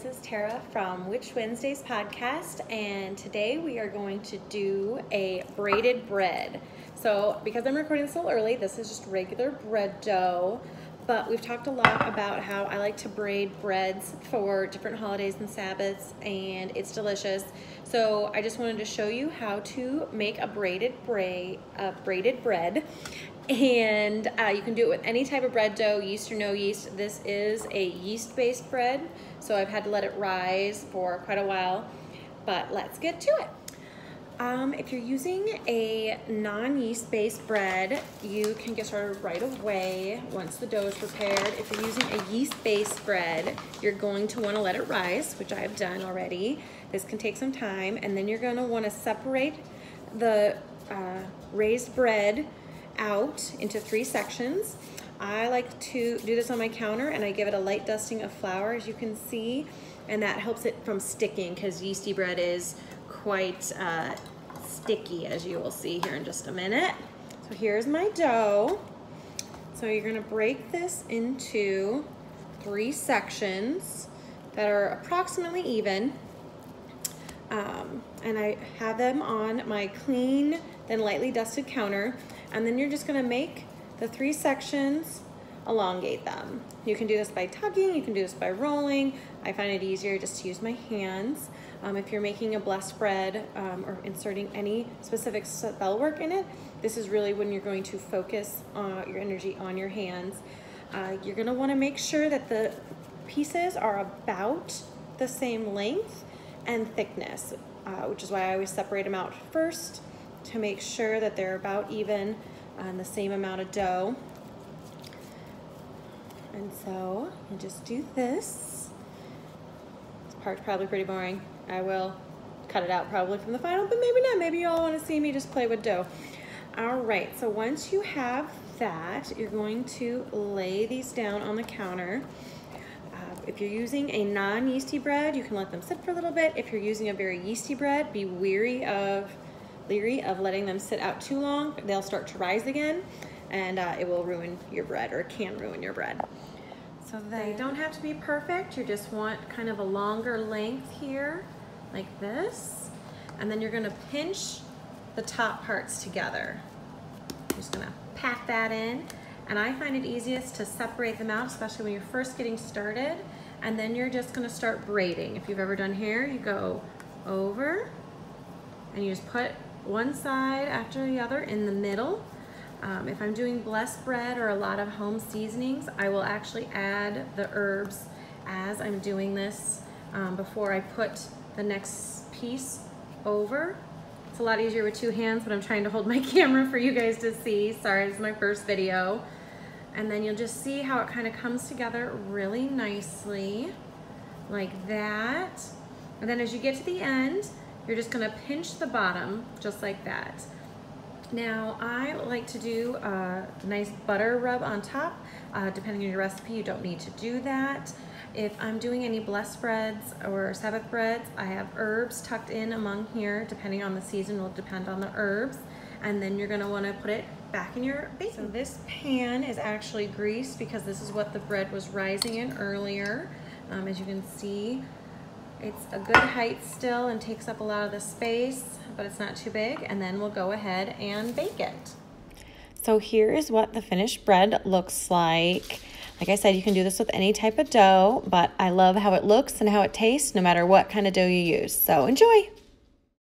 this is Tara from Witch Wednesdays podcast, and today we are going to do a braided bread. So because I'm recording this a little early, this is just regular bread dough, but we've talked a lot about how I like to braid breads for different holidays and Sabbaths, and it's delicious. So I just wanted to show you how to make a braided bread. And you can do it with any type of bread dough, yeast or no yeast. This is a yeast-based bread, so I've had to let it rise for quite a while, but let's get to it. If you're using a non-yeast based bread, you can get started right away once the dough is prepared. If you're using a yeast-based bread, you're going to want to let it rise, which I've done already. This can take some time, and then you're going to want to separate the raised bread out into 3 sections. I like to do this on my counter, and I give it a light dusting of flour, as you can see, and that helps it from sticking because yeasty bread is quite sticky, as you will see here in just a minute. So here's my dough. So you're going to break this into 3 sections that are approximately even, and I have them on my clean, then lightly dusted counter. And then you're just gonna make the 3 sections, elongate them. You can do this by tugging, you can do this by rolling. I find it easier just to use my hands. If you're making a blessed bread or inserting any specific spell work in it, this is really when you're going to focus your energy on your hands. You're gonna wanna make sure that the pieces are about the same length and thickness, which is why I always separate them out first, to make sure that they're about even on the same amount of dough. And so you just do this. This part's probably pretty boring. I will cut it out probably from the final, but maybe not. Maybe you all want to see me just play with dough. All right, so once you have that, you're going to lay these down on the counter. If you're using a non-yeasty bread, you can let them sit for a little bit. If you're using a very yeasty bread, be leery of letting them sit out too long. They'll start to rise again, and it will ruin your bread, or it can ruin your bread. So they don't have to be perfect. You just want kind of a longer length here, like this. And then you're gonna pinch the top parts together. You're just gonna pack that in. And I find it easiest to separate them out, especially when you're first getting started. And then you're just gonna start braiding. If you've ever done hair, you go over, and you just put one side after the other in the middle. If I'm doing blessed bread or a lot of home seasonings, I will actually add the herbs as I'm doing this before I put the next piece over. It's a lot easier with 2 hands, but I'm trying to hold my camera for you guys to see. Sorry, this is my first video. And then you'll just see how it kind of comes together really nicely, like that. And then as you get to the end, you're just gonna pinch the bottom just like that. Now, I like to do a nice butter rub on top. Depending on your recipe, you don't need to do that. If I'm doing any blessed breads or Sabbath breads, I have herbs tucked in among here. Depending on the season, will depend on the herbs. And then you're gonna wanna put it back in your baking. So this pan is actually greased because this is what the bread was rising in earlier. As you can see, it's a good height still and takes up a lot of the space, but it's not too big. And then we'll go ahead and bake it. So here is what the finished bread looks like. Like I said, you can do this with any type of dough, but I love how it looks and how it tastes no matter what kind of dough you use. So enjoy.